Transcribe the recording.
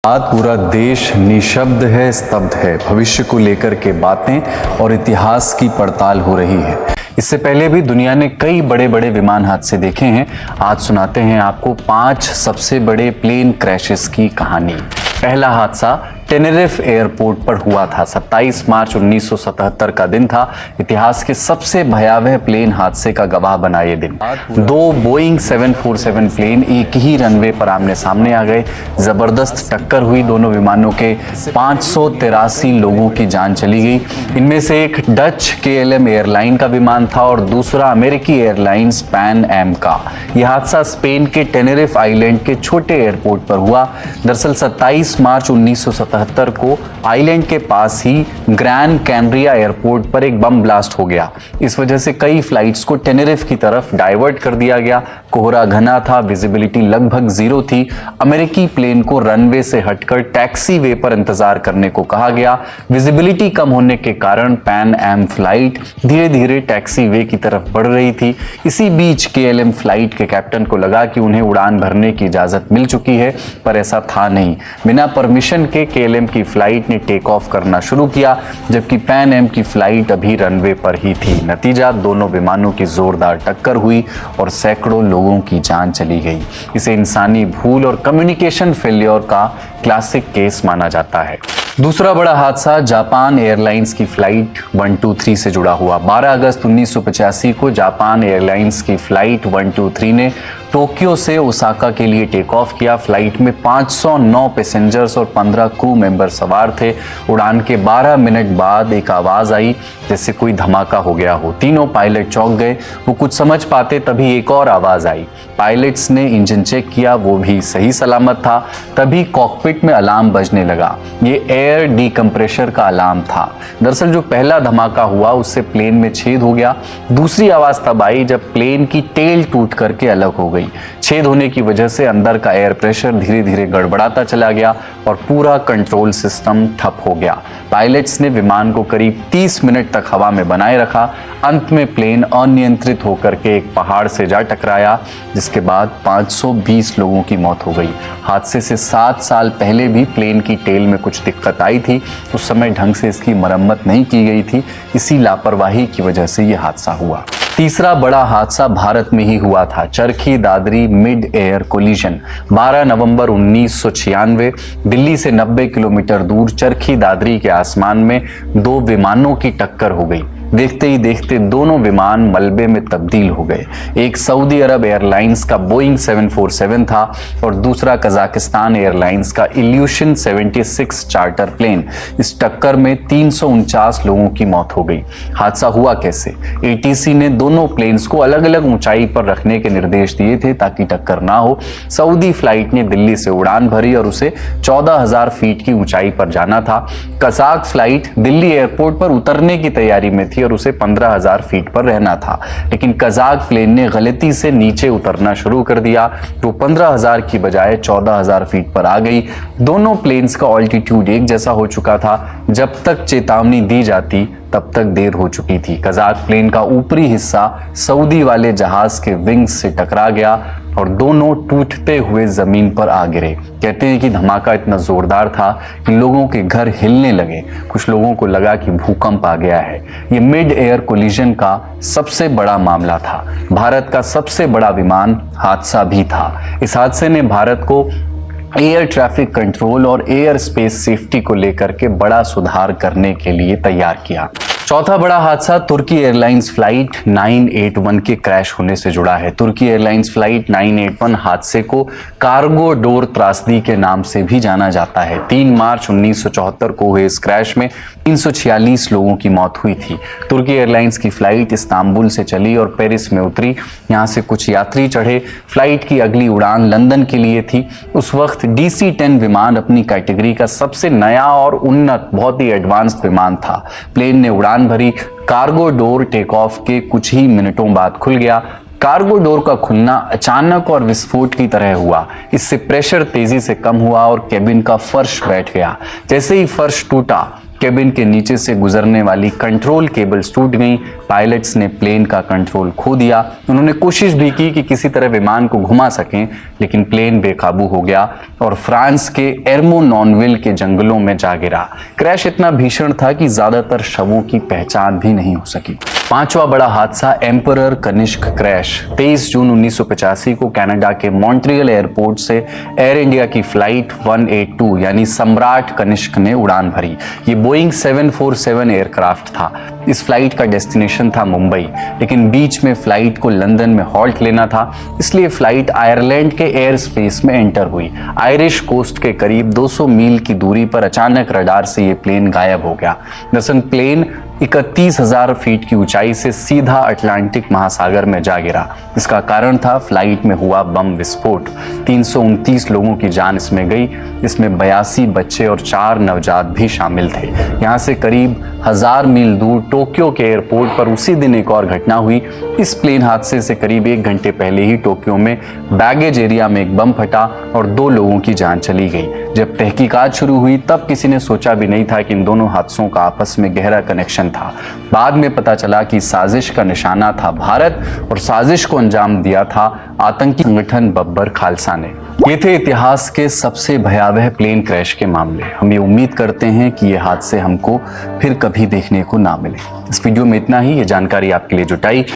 आज पूरा देश निशब्द है, स्तब्ध है। भविष्य को लेकर के बातें और इतिहास की पड़ताल हो रही है। इससे पहले भी दुनिया ने कई बड़े बड़े विमान हादसे देखे हैं। आज सुनाते हैं आपको 5 सबसे बड़े प्लेन क्रैशेस की कहानी। पहला हादसा टेनेरिफ एयरपोर्ट पर हुआ था। 27 मार्च 1977 का दिन था। इतिहास के सबसे भयावह प्लेन हादसे का गवाह बना ये दिन। 2 बोइंग 747 प्लेन एक ही रनवे पर आमने सामने आ गए। जबरदस्त टक्कर हुई। दोनों विमानों के 583 लोगों की जान चली गई। इनमें से एक डच KLM एयरलाइन का विमान था और दूसरा अमेरिकी एयरलाइंस पैन एम का। यह हादसा स्पेन के टेनेरिफ आइलैंड के छोटे एयरपोर्ट पर हुआ। दरअसल 27 मार्च 1977 को आइलैंड के पास ही ग्रैन कैनरिया एयरपोर्ट पर एक बम ब्लास्ट हो गया। इस वजह से कई फ्लाइट्स को टेनेरिफ की तरफ डाइवर्ट कर दिया गया। कोहरा घना था, विजिबिलिटी लगभग 0 थी। अमेरिकी प्लेन को रनवे से हटकर टैक्सी वे पर इंतजार करने को कहा गया। विजिबिलिटी कम होने के कारण पैन एम फ्लाइट धीरे धीरे टैक्सी वे की तरफ बढ़ रही थी। इसी बीच KLM फ्लाइट के कैप्टन को लगा कि उन्हें उड़ान भरने की इजाजत मिल चुकी है, पर ऐसा था नहीं। बिना परमिशन के KLM की फ्लाइट ने टेक ऑफ करना शुरू किया, जबकि पैन एम की फ्लाइट अभी रनवे पर ही थी। नतीजा, दोनों विमानों की जोरदार टक्कर हुई और सैकड़ों लोगों की जान चली गई। इसे इंसानी भूल और कम्युनिकेशन फेल्योर का क्लासिक केस माना जाता है। दूसरा बड़ा हादसा जापान एयरलाइंस की फ्लाइट 123 से जुड़ा हुआ। 12 अगस्त 1985 को जापान एयरलाइंस की फ्लाइट 123 ने टोक्यो से ओसाका के लिए टेक ऑफ किया। फ्लाइट में 509 पैसेंजर्स और 15 क्रू मेंबर सवार थे। उड़ान के 12 मिनट बाद एक आवाज़ आई जैसे कोई धमाका हो गया हो। तीनों पायलट चौंक गए। वो कुछ समझ पाते तभी एक और आवाज़ आई। पायलट्स ने इंजन चेक किया, वो भी सही सलामत था। तभी कॉकपिट में अलार्म बजने लगा। ये एयर डीकम्प्रेशर का अलार्म था। दरअसल जो पहला धमाका हुआ उससे प्लेन में छेद हो गया। दूसरी आवाज़ तब आई जब प्लेन की टेल टूट करके अलग हो गई। छेद होने की वजह से अंदर का एयर प्रेशर धीरे धीरे गड़बड़ाता चला गया और पूरा कंट्रोल सिस्टम ठप हो गया। पायलट्स ने विमान को करीब 30 मिनट तक हवा में बनाए रखा। अंत में प्लेन अनियंत्रित होकर के एक पहाड़ से जा टकराया, जिसके बाद 520 लोगों की मौत हो गई। हादसे से 7 साल पहले भी प्लेन की टेल में कुछ दिक्कत आई थी। उस समय ढंग से इसकी मरम्मत नहीं की गई थी। इसी लापरवाही की वजह से यह हादसा हुआ। तीसरा बड़ा हादसा भारत में ही हुआ था। Charkhi Dadri mid air collision. 12 नवंबर 1996 दिल्ली से 90 किलोमीटर दूर चरखी दादरी के आसमान में 2 विमानों की टक्कर हो गई। देखते ही देखते दोनों विमान मलबे में तब्दील हो गए। एक सऊदी अरब एयरलाइंस का बोइंग 747 था और दूसरा कजाकिस्तान एयरलाइंस का इल्यूशन 76 चार्टर प्लेन। इस टक्कर में 349 लोगों की मौत हो गई। हादसा हुआ कैसे? ATC ने दोनों प्लेन्स को अलग अलग ऊंचाई पर रखने के निर्देश दिए थे ताकि टक्कर ना हो। सऊदी फ्लाइट ने दिल्ली से उड़ान भरी और उसे 14,000 फीट की ऊंचाई पर जाना था। कजाक फ्लाइट दिल्ली एयरपोर्ट पर उतरने की तैयारी में थी और उसे 15,000 फीट पर रहना था, लेकिन कजाक प्लेन ने गलती से नीचे उतरना शुरू कर दिया। तो 15,000 की बजाय 14,000 फीट पर आ गई। दोनों प्लेन्स का ऑल्टीट्यूड एक जैसा हो चुका था। जब तक चेतावनी दी जाती तब तक देर हो चुकी थी। कजाक प्लेन का ऊपरी हिस्सा सऊदी वाले जहाज के विंग्स से टकरा गया और दोनों टूटते हुए जमीन पर आ गिरे। कहते हैं कि धमाका इतना जोरदार था कि लोगों के घर हिलने लगे। कुछ लोगों को लगा कि भूकंप आ गया है। ये मिड एयर कोलिजन का सबसे बड़ा मामला था। भारत का सबसे बड़ा विमान हादसा भी था। इस हादसे ने भारत को एयर ट्रैफिक कंट्रोल और एयर स्पेस सेफ्टी को लेकर के बड़ा सुधार करने के लिए तैयार किया। चौथा बड़ा हादसा तुर्की एयरलाइंस फ्लाइट 981 के क्रैश होने से जुड़ा है। तुर्की एयरलाइंस फ्लाइट 981 हादसे को कार्गो डोर त्रासदी के नाम से भी जाना जाता है। 3 मार्च 1974 को हुए इस क्रैश में 346 लोगों की मौत हुई थी। तुर्की एयरलाइंस की फ्लाइट इस्तांबुल से चली और पेरिस में उतरी। यहाँ से कुछ यात्री चढ़े। फ्लाइट की अगली उड़ान लंदन के लिए थी। उस वक्त DC-10 विमान अपनी कैटेगरी का सबसे नया और उन्नत, बहुत ही एडवांस्ड विमान था। प्लेन ने उड़ान भरी। कार्गो डोर टेक ऑफ के कुछ ही मिनटों बाद खुल गया। कार्गो डोर का खुलना अचानक और विस्फोट की तरह हुआ। इससे प्रेशर तेजी से कम हुआ और केबिन का फर्श बैठ गया। जैसे ही फर्श टूटा, केबिन के नीचे से गुजरने वाली कंट्रोल केबल्स टूट गईं, पायलट्स ने प्लेन का कंट्रोल खो दिया। उन्होंने कोशिश भी की कि किसी तरह विमान को घुमा सकें, लेकिन प्लेन बेकाबू हो गया और फ्रांस के एर्मोनॉनविल के जंगलों में जा गिरा। क्रैश इतना भीषण था कि ज्यादातर शवों की पहचान भी नहीं हो सकी। पांचवा बड़ा हादसा एम्परर कनिष्क क्रैश। 23 जून 1985 को कनाडा के मॉन्ट्रियल एयरपोर्ट से एयर इंडिया की फ्लाइट 182 यानी सम्राट कनिष्क ने उड़ान भरी। ये बोइंग 747 एयरक्राफ्ट था। इस फ्लाइट का डेस्टिनेशन था मुंबई, लेकिन बीच में फ्लाइट को लंदन में हॉल्ट लेना था, इसलिए फ्लाइट आयरलैंड के एयर स्पेस में एंटर हुई। आयरिश कोस्ट के करीब 200 मील की दूरी पर अचानक रडार से ये प्लेन गायब हो गया। दरअसल प्लेन 31,000 फीट की ऊंचाई से सीधा अटलांटिक महासागर में जा गिरा। इसका कारण था फ्लाइट में हुआ बम विस्फोट। 329 लोगों की जान इसमें गई, इसमें 82 बच्चे और 4 नवजात भी शामिल थे। यहाँ से करीब 1000 मील दूर टोक्यो के एयरपोर्ट पर उसी दिन एक और घटना हुई। इस प्लेन हादसे से करीब 1 घंटे पहले ही टोक्यो में बैगेज एरिया में एक बम फटा और 2 लोगों की जान चली गई। जब तहकीकात शुरू हुई तब किसी ने सोचा भी नहीं था कि इन दोनों हादसों का आपस में गहरा कनेक्शन था। बाद में पता चला कि साजिश का निशाना था भारत और साजिश को अंजाम दिया था आतंकी संगठन बब्बर खालसा ने। ये थे इतिहास के सबसे भयावह प्लेन क्रैश के मामले। हम ये उम्मीद करते हैं कि ये हादसे हमको फिर कभी देखने को ना मिले। इस वीडियो में इतना ही। ये जानकारी आपके लिए जुटाई